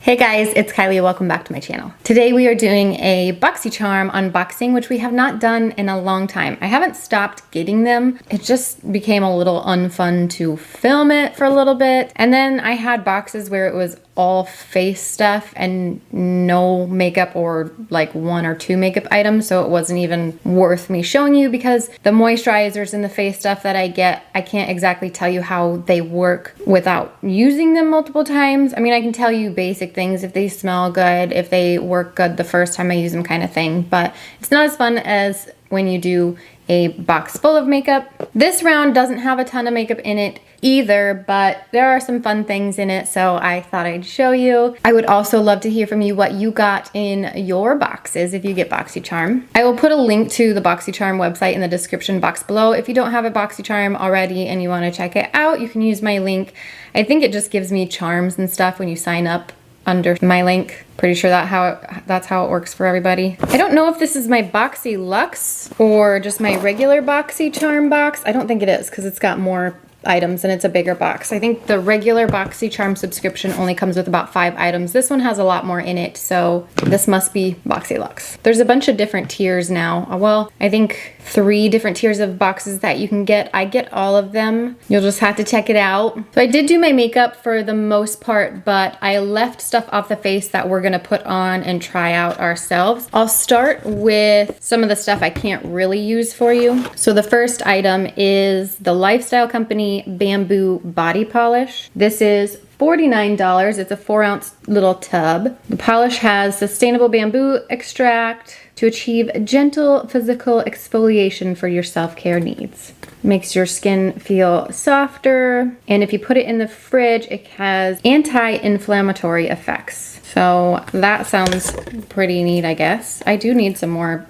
Hey guys, it's Kylie. Welcome back to my channel. Today we are doing a Boxycharm unboxing, which we have not done in a long time. I haven't stopped getting them. It just became a little unfun to film it for a little bit. And then I had boxes where it was all face stuff and no makeup or like 1 or 2 makeup items. So it wasn't even worth me showing you because the moisturizers and the face stuff that I get, I can't exactly tell you how they work without using them multiple times. I mean, I can tell you basic things, if they smell good, if they work good the first time I use them kind of thing, but it's not as fun as when you do a box full of makeup. This round doesn't have a ton of makeup in it either, but there are some fun things in it, so I thought I'd show you. I would also love to hear from you what you got in your boxes if you get Boxycharm. I will put a link to the Boxycharm website in the description box below. If you don't have a Boxycharm already and you want to check it out, you can use my link. I think it just gives me charms and stuff when you sign up under my link. Pretty sure that's how it works for everybody. I don't know if this is my Boxyluxe or just my regular Boxycharm box. I don't think it is because it's got more items and it's a bigger box. I think the regular Boxycharm subscription only comes with about 5 items. This one has a lot more in it, so this must be Boxyluxe. There's a bunch of different tiers now. Well, I think 3 different tiers of boxes that you can get. I get all of them. You'll just have to check it out. So I did do my makeup for the most part, but I left stuff off the face that we're gonna put on and try out ourselves. I'll start with some of the stuff I can't really use for you. So the first item is the Lifestyle Company Bamboo Body Polish. This is $49. It's a 4-ounce little tub. The polish has sustainable bamboo extract to achieve gentle physical exfoliation for your self-care needs. Makes your skin feel softer, and if you put it in the fridge, it has anti-inflammatory effects. So that sounds pretty neat, I guess. I do need some more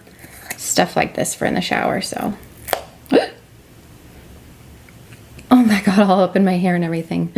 stuff like this for in the shower, so. Oh my God, all up in my hair and everything.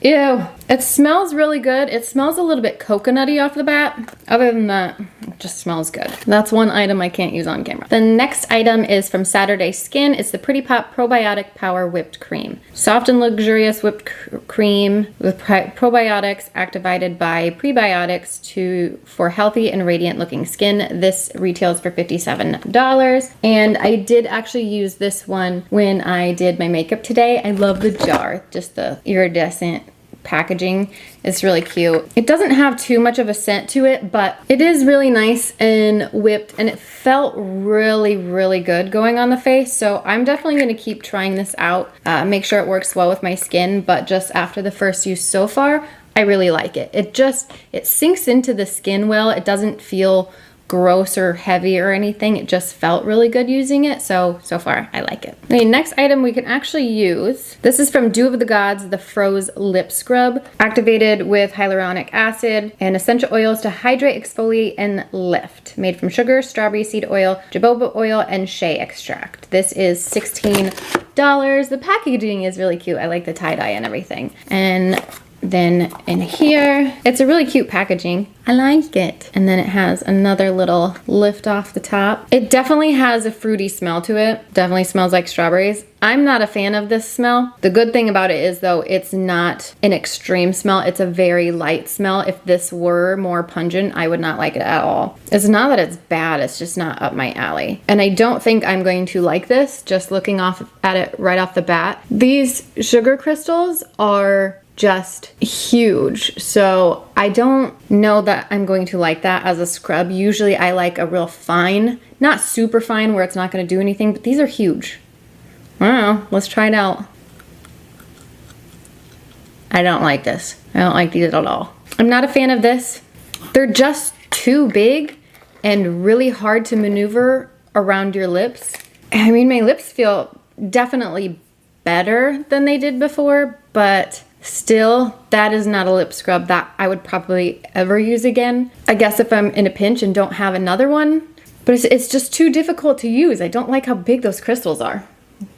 Ew. It smells really good. It smells a little bit coconutty off the bat. Other than that, it just smells good. That's one item I can't use on camera. The next item is from Saturday Skin. It's the Pretty Pop Probiotic Power Whipped Cream. Soft and luxurious whipped cream with probiotics activated by prebiotics for healthy and radiant looking skin. This retails for $57. And I did actually use this one when I did my makeup today. I love the jar, just the iridescent packaging. It's really cute. It doesn't have too much of a scent to it, but it is really nice and whipped, and it felt really, really good going on the face. So I'm definitely going to keep trying this out, make sure it works well with my skin, but just after the first use so far, I really like it. It sinks into the skin well. It doesn't feel gross or heavy or anything. It just felt really good using it. So far I like it. The next item we can actually use, this is from Dew of the Gods, the Froze Lip Scrub, activated with hyaluronic acid and essential oils to hydrate, exfoliate, and lift. Made from sugar, strawberry seed oil, jojoba oil, and shea extract. This is $16. The packaging is really cute. I like the tie-dye and everything. And then in here, it's a really cute packaging. I like it. And then it has another little lift off the top. It definitely has a fruity smell to it. Definitely smells like strawberries. I'm not a fan of this smell. The good thing about it is though, it's not an extreme smell. It's a very light smell. If this were more pungent, I would not like it at all. It's not that it's bad, it's just not up my alley. And I don't think I'm going to like this, just looking off at it right off the bat. These sugar crystals are just huge, so I don't know that I'm going to like that as a scrub. Usually I like a real fine, not super fine where it's not going to do anything, but these are huge. I don't know, let's try it out. I don't like this. I don't like these at all. I'm not a fan of this. They're just too big and really hard to maneuver around your lips. I mean, my lips feel definitely better than they did before, but still, that is not a lip scrub that I would probably ever use again. I guess if I'm in a pinch and don't have another one, but it's just too difficult to use. I don't like how big those crystals are.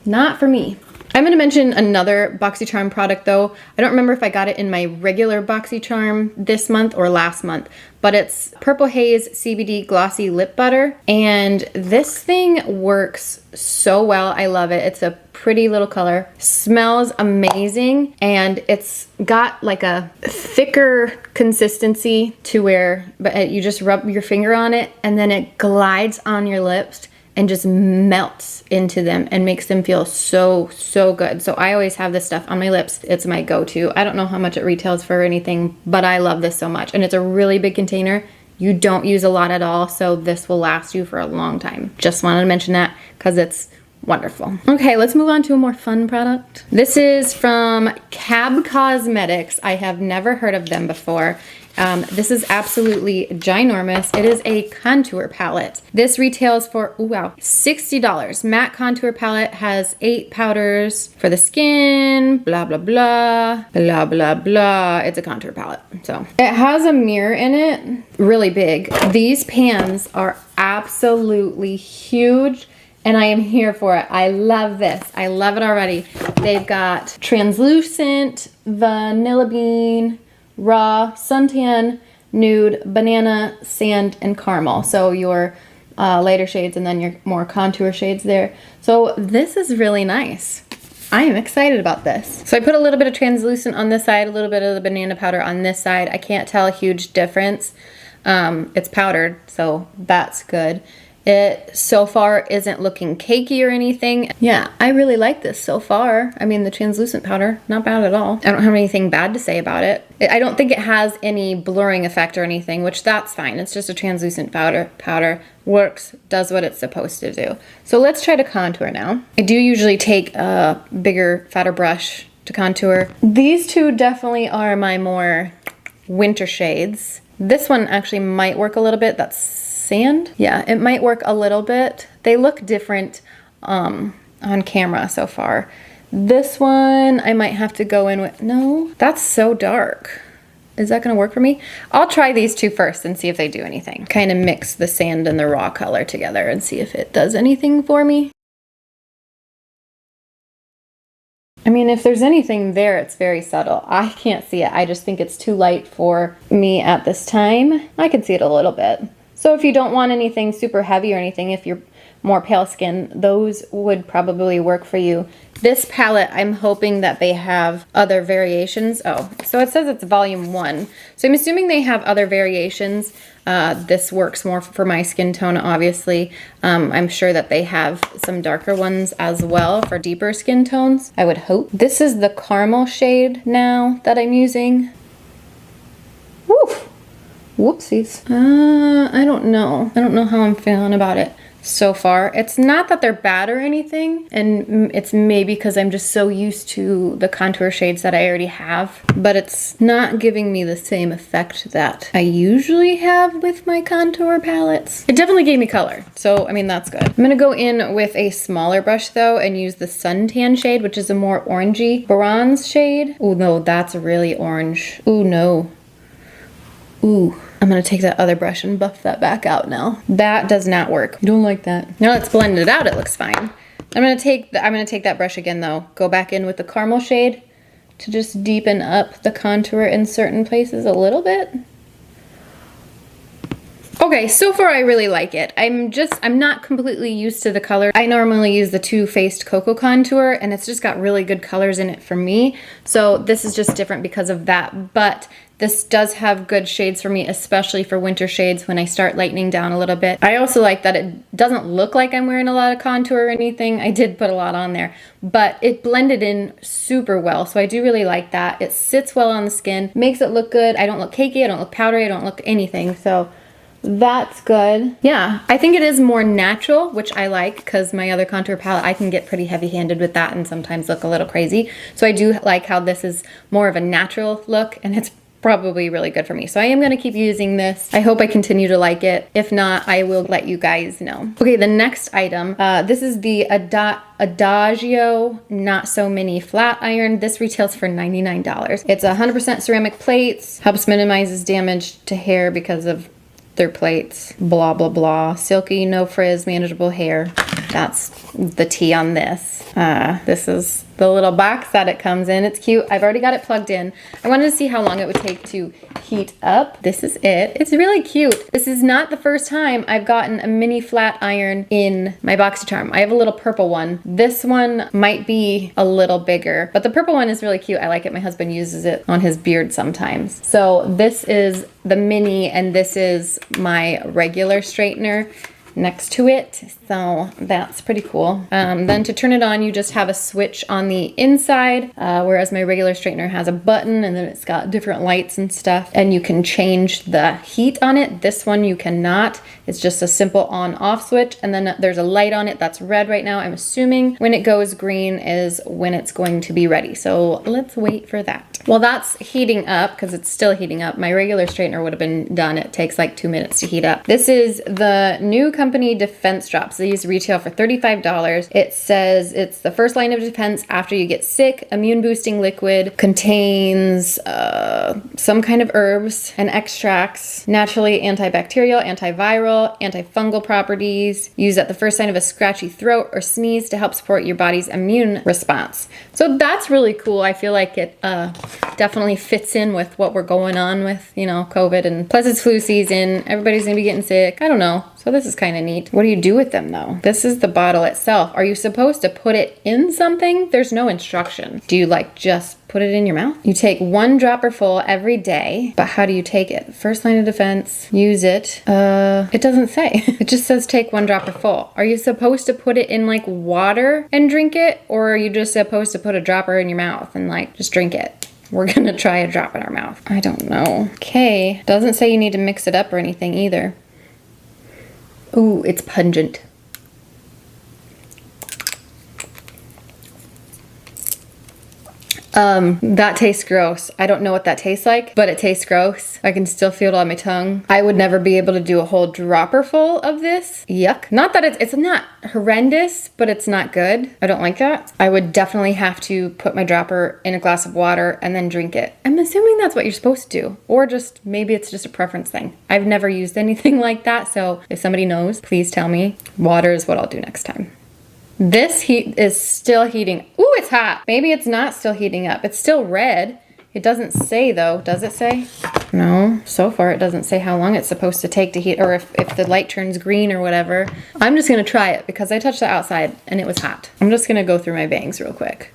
Not for me. I'm gonna mention another Boxycharm product though. I don't remember if I got it in my regular Boxycharm this month or last month, but it's Purple Haze CBD Glossy Lip Butter. And this thing works so well. I love it. It's a pretty little color. Smells amazing, and it's got like a thicker consistency to where, but you just rub your finger on it and then it glides on your lips and just melts into them and makes them feel so, so good. So I always have this stuff on my lips. It's my go-to. I don't know how much it retails for or anything, but I love this so much. And it's a really big container. You don't use a lot at all, so this will last you for a long time. Just wanted to mention that because it's wonderful. Okay, let's move on to a more fun product. This is from Cab Cosmetics. I have never heard of them before. This is absolutely ginormous. It is a contour palette. This retails for, ooh, wow, $60. Matte contour palette, has 8 powders for the skin, blah, blah, blah, blah, blah, blah. It's a contour palette. So it has a mirror in it, really big. These pans are absolutely huge, and I am here for it. I love this. I love it already. They've got translucent, vanilla bean, raw, suntan, nude, banana, sand, and caramel. So your lighter shades and then your more contour shades there. So this is really nice. I am excited about this. So I put a little bit of translucent on this side, a little bit of the banana powder on this side. I can't tell a huge difference. It's powdered, so that's good. It so far isn't looking cakey or anything. Yeah, I really like this so far. I mean, the translucent powder, not bad at all. I don't have anything bad to say about it. I don't think it has any blurring effect or anything, which that's fine. It's just a translucent powder. Works, does what it's supposed to do. So let's try to contour now. I do usually take a bigger, fatter brush to contour. These two definitely are my more winter shades. This one actually might work a little bit. That's sand. Yeah, it might work a little bit. They look different on camera so far. This one I might have to go in with, no, that's so dark. Is that gonna work for me? I'll try these two first and see if they do anything. Kind of mix the sand and the raw color together and see if it does anything for me. I mean, if there's anything there, it's very subtle. I can't see it. I just think it's too light for me at this time. I can see it a little bit. So if you don't want anything super heavy or anything, if you're more pale skin, those would probably work for you. This palette, I'm hoping that they have other variations. Oh, so it says it's volume 1. So I'm assuming they have other variations. This works more for my skin tone, obviously. I'm sure that they have some darker ones as well for deeper skin tones, I would hope. This is the caramel shade now that I'm using. Woo! Whoopsies. I don't know. I don't know how I'm feeling about it so far. It's not that they're bad or anything, and it's maybe because I'm just so used to the contour shades that I already have, but it's not giving me the same effect that I usually have with my contour palettes. It definitely gave me color, so I mean, that's good. I'm gonna go in with a smaller brush though and use the suntan shade, which is a more orangey bronze shade. Oh no, that's really orange. Ooh, no. Ooh, I'm gonna take that other brush and buff that back out now. That does not work. I don't like that. Now let's blend it out, it looks fine. I'm gonna take that brush again though. Go back in with the caramel shade to just deepen up the contour in certain places a little bit. Okay, so far I really like it. I'm not completely used to the color. I normally use the Too Faced Cocoa Contour, and it's just got really good colors in it for me. So this is just different because of that, but this does have good shades for me, especially for winter shades when I start lightening down a little bit. I also like that it doesn't look like I'm wearing a lot of contour or anything. I did put a lot on there, but it blended in super well, so I do really like that. It sits well on the skin, makes it look good. I don't look cakey, I don't look powdery, I don't look anything, so that's good. Yeah, I think it is more natural, which I like because my other contour palette, I can get pretty heavy-handed with that and sometimes look a little crazy. So I do like how this is more of a natural look, and it's probably really good for me. So I am gonna keep using this. I hope I continue to like it. If not, I will let you guys know. Okay, the next item, this is the ADAGIO Not So Mini Flat Iron. This retails for $99. It's 100% ceramic plates, helps minimizes damage to hair because of their plates, blah, blah, blah. Silky, no frizz, manageable hair. That's the tea on this. This is the little box that it comes in. It's cute. I've already got it plugged in. I wanted to see how long it would take to heat up. This is it. It's really cute. This is not the first time I've gotten a mini flat iron in my Boxycharm. I have a little purple one. This one might be a little bigger, but the purple one is really cute. I like it. My husband uses it on his beard sometimes. So this is the mini, and this is my regular straightener next to it, so that's pretty cool. Then to turn it on, you just have a switch on the inside, whereas my regular straightener has a button and then it's got different lights and stuff, and you can change the heat on it. This one you cannot. It's just a simple on-off switch, and then there's a light on it that's red right now. I'm assuming when it goes green is when it's going to be ready, so let's wait for that. Well, that's heating up because it's still heating up. My regular straightener would have been done. It takes like 2 minutes to heat up. This is the new company defense drops. These retail for $35. It says it's the first line of defense after you get sick. Immune boosting liquid, contains some kind of herbs and extracts, naturally antibacterial, antiviral, antifungal properties, used at the first sign of a scratchy throat or sneeze to help support your body's immune response. So that's really cool. I feel like it definitely fits in with what we're going on with, you know, COVID, and plus it's flu season. Everybody's gonna be getting sick. I don't know. So this is kind of neat. What do you do with them though? This is the bottle itself. Are you supposed to put it in something? There's no instruction. Do you like just put it in your mouth? You take 1 dropper full every day, but how do you take it? First line of defense, use it. It doesn't say. It just says take 1 dropper full. Are you supposed to put it in like water and drink it? Or are you just supposed to put a dropper in your mouth and like just drink it? We're gonna try a drop in our mouth. I don't know. Okay, doesn't say you need to mix it up or anything either. Ooh, it's pungent. That tastes gross. I don't know what that tastes like, but it tastes gross. I can still feel it on my tongue. I would never be able to do a whole dropper full of this. Yuck. Not that it's not horrendous, but it's not good. I don't like that. I would definitely have to put my dropper in a glass of water and then drink it. I'm assuming that's what you're supposed to do, or just maybe it's just a preference thing. I've never used anything like that, so if somebody knows, please tell me. Water is what I'll do next time. This heat is still heating. Ooh, it's hot. Maybe it's not still heating up. It's still red. It doesn't say though. Does it say? No, so far it doesn't say how long it's supposed to take to heat, or if the light turns green or whatever. I'm just gonna try it because I touched the outside and it was hot. I'm just gonna go through my bangs real quick.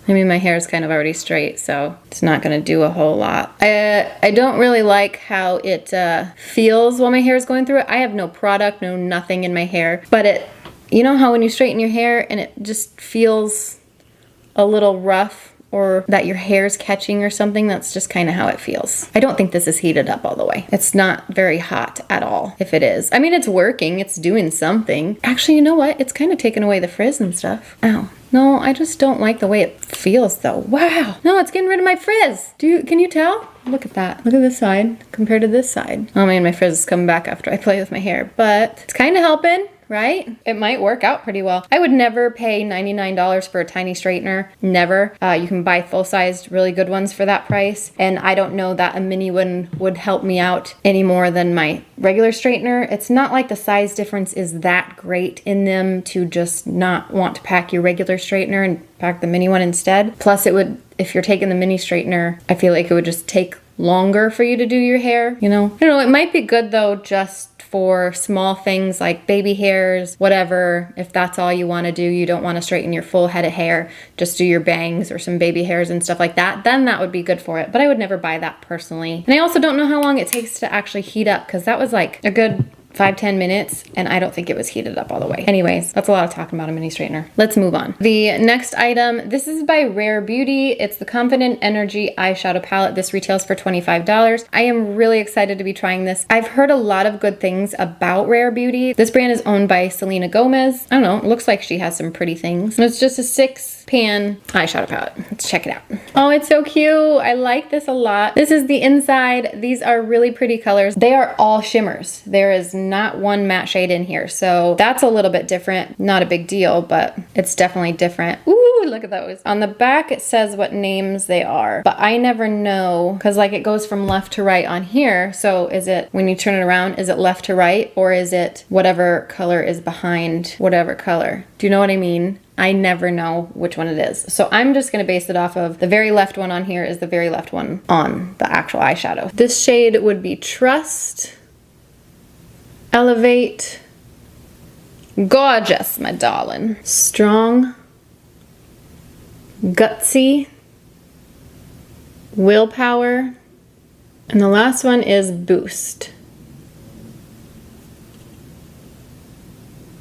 I mean, my hair is kind of already straight, so it's not gonna do a whole lot. I don't really like how it feels while my hair is going through it. I have no product, no nothing in my hair, but it, you know how when you straighten your hair and it just feels a little rough, or that your hair's catching or something? That's just kind of how it feels. I don't think this is heated up all the way. It's not very hot at all, if it is. I mean, it's working, it's doing something. Actually, you know what? It's kind of taken away the frizz and stuff. Ow. No, I just don't like the way it feels though. Wow. No, it's getting rid of my frizz. Can you tell? Look at that. Look at this side compared to this side. Oh man, my frizz is coming back after I play with my hair, but it's kind of helping, right? It might work out pretty well. I would never pay $99 for a tiny straightener. Never. You can buy full-sized, really good ones for that price. And I don't know that a mini one would help me out any more than my regular straightener. It's not like the size difference is that great in them to just not want to pack your regular straightener and pack the mini one instead. Plus it would, if you're taking the mini straightener, I feel like it would just take longer for you to do your hair, you know? I don't know, it might be good though just for small things like baby hairs, whatever. If that's all you want to do, you don't want to straighten your full head of hair, just do your bangs or some baby hairs and stuff like that, then that would be good for it. But I would never buy that personally. And I also don't know how long it takes to actually heat up, because that was like a good 5-10 minutes and I don't think it was heated up all the way. Anyways, that's a lot of talking about a mini straightener. Let's move on. The next item, this is by Rare Beauty. It's the Confident Energy eyeshadow palette. This retails for $25. I am really excited to be trying this. I've heard a lot of good things about Rare Beauty. This brand is owned by Selena Gomez. I don't know, it looks like she has some pretty things. And it's just a 6-pan eyeshadow palette. Let's check it out. Oh, it's so cute. I like this a lot. This is the inside. These are really pretty colors. They are all shimmers. There is not one matte shade in here. So that's a little bit different. Not a big deal, but it's definitely different. Ooh, look at those. On the back, it says what names they are, but I never know because like it goes from left to right on here. So is it, when you turn it around, is it left to right or is it whatever color is behind whatever color? Do you know what I mean? I never know which one it is. So I'm just gonna base it off of the very left one on here is the very left one on the actual eyeshadow. This shade would be Trust, Elevate, Gorgeous, my darling. Strong, Gutsy, Willpower, and the last one is Boost.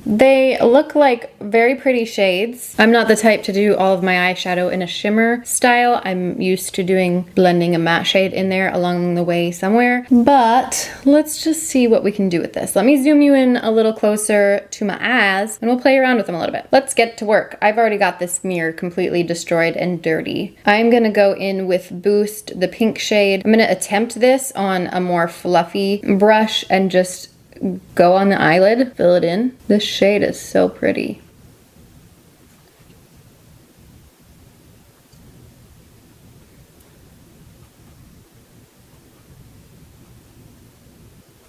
They look like very pretty shades. I'm not the type to do all of my eyeshadow in a shimmer style. I'm used to doing blending a matte shade in there along the way somewhere. But let's just see what we can do with this. Let me zoom you in a little closer to my eyes and we'll play around with them a little bit. Let's get to work. I've already got this mirror completely destroyed and dirty. I'm gonna go in with Boost, the pink shade. I'm gonna attempt this on a more fluffy brush and just go on the eyelid, fill it in. This shade is so pretty.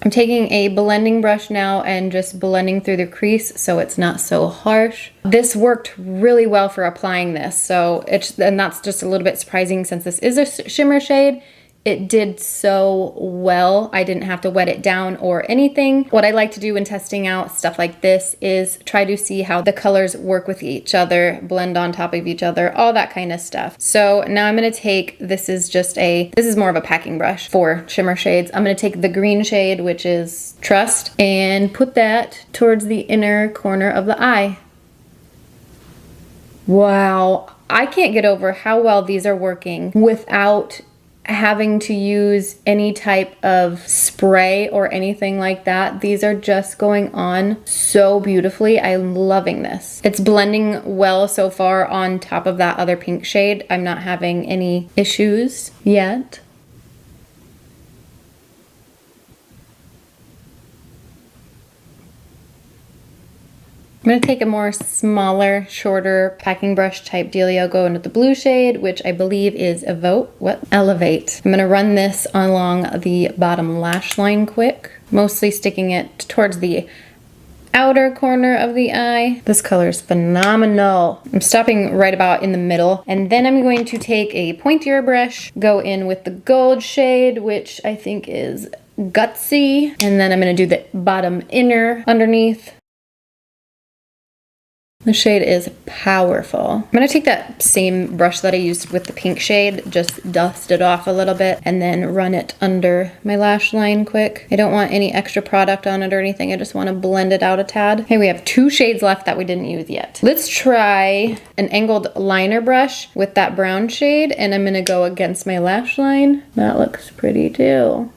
I'm taking a blending brush now and just blending through the crease so it's not so harsh. This worked really well for applying this, so and that's just a little bit surprising since this is a shimmer shade. It did so well. I didn't have to wet it down or anything. What I like to do when testing out stuff like this is try to see how the colors work with each other, blend on top of each other, all that kind of stuff. So now I'm gonna take, this is more of a packing brush for shimmer shades. I'm gonna take the green shade, which is Trust, and put that towards the inner corner of the eye. Wow, I can't get over how well these are working without having to use any type of spray or anything like that. These are just going on so beautifully. I'm loving this. It's blending well so far on top of that other pink shade. I'm not having any issues yet. I'm gonna take a more smaller, shorter packing brush type dealio, go into the blue shade, which I believe is Elevate. I'm gonna run this along the bottom lash line quick, mostly sticking it towards the outer corner of the eye. This color is phenomenal. I'm stopping right about in the middle, and then I'm going to take a pointier brush, go in with the gold shade, which I think is Gutsy, and then I'm gonna do the bottom inner underneath. The shade is powerful. I'm gonna take that same brush that I used with the pink shade, just dust it off a little bit, and then run it under my lash line quick. I don't want any extra product on it or anything. I just wanna blend it out a tad. Okay, we have 2 shades left that we didn't use yet. Let's try an angled liner brush with that brown shade, and I'm gonna go against my lash line. That looks pretty too.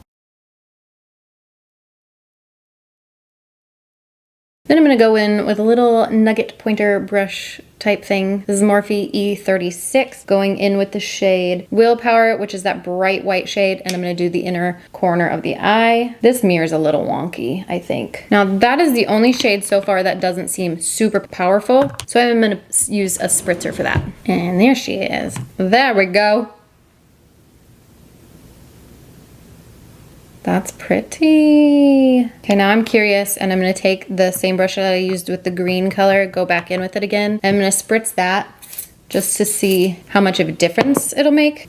Then I'm gonna go in with a little nugget pointer brush type thing. This is Morphe E36, going in with the shade Willpower, which is that bright white shade, and I'm gonna do the inner corner of the eye. This mirror is a little wonky, I think. Now that is the only shade so far that doesn't seem super powerful, so I'm gonna use a spritzer for that. And there she is. There we go. That's pretty. Okay, now I'm curious, and I'm gonna take the same brush that I used with the green color, go back in with it again. I'm gonna spritz that just to see how much of a difference it'll make.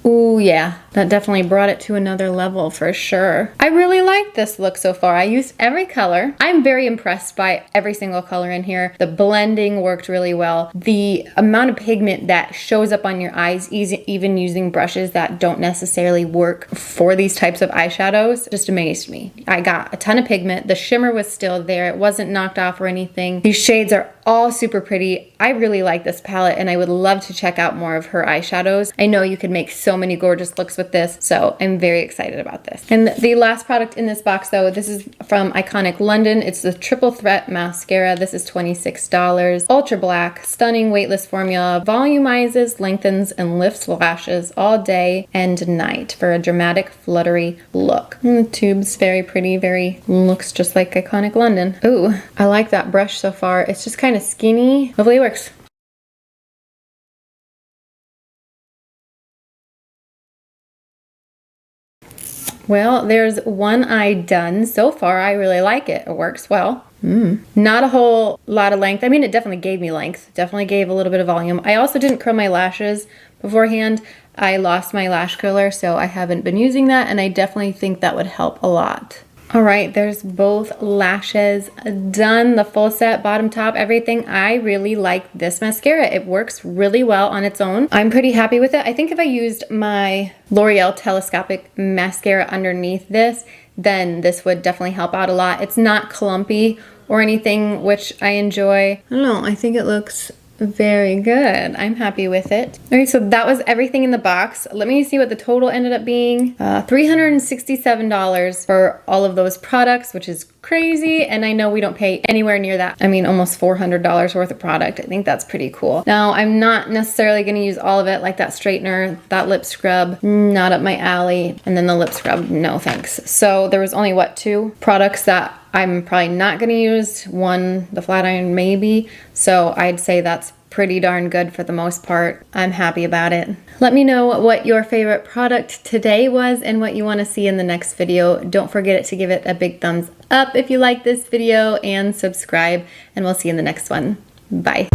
Ooh, yeah, that definitely brought it to another level for sure. I really like this look so far. I used every color. I'm very impressed by every single color in here. The blending worked really well. The amount of pigment that shows up on your eyes, even using brushes that don't necessarily work for these types of eyeshadows, just amazed me. I got a ton of pigment. The shimmer was still there. It wasn't knocked off or anything. These shades are all super pretty. I really like this palette, and I would love to check out more of her eyeshadows. I know you could make so many gorgeous looks with with this, so I'm very excited about this. And the last product in this box though, this is from Iconic London. It's the Triple Threat Mascara. This is $26. Ultra Black, stunning weightless formula, volumizes, lengthens, and lifts lashes all day and night for a dramatic, fluttery look. And the tube's very pretty, looks just like Iconic London. Ooh, I like that brush so far. It's just kind of skinny. Hopefully it works. Well, there's one eye done. So far, I really like it. It works well. Not a whole lot of length. I mean, it definitely gave me length. Definitely gave a little bit of volume. I also didn't curl my lashes beforehand. I lost my lash curler, so I haven't been using that, and I definitely think that would help a lot. All right, there's both lashes done, the full set, bottom, top, everything. I really like this mascara. It works really well on its own. I'm pretty happy with it. I think if I used my L'Oreal Telescopic mascara underneath this, then this would definitely help out a lot. It's not clumpy or anything, which I enjoy. I don't know, I think it looks very good. I'm happy with it. Okay, so that was everything in the box. Let me see what the total ended up being. $367 for all of those products, which is crazy. And I know we don't pay anywhere near that. I mean, almost $400 worth of product. I think that's pretty cool. Now, I'm not necessarily going to use all of it, like that straightener, that lip scrub, not up my alley. And then the lip scrub, no thanks. So there was only, what, 2 products that I'm probably not going to use. One, the flat iron, maybe. So I'd say that's pretty darn good for the most part. I'm happy about it. Let me know what your favorite product today was and what you want to see in the next video. Don't forget to give it a big thumbs up if you like this video and subscribe, and we'll see you in the next one. Bye.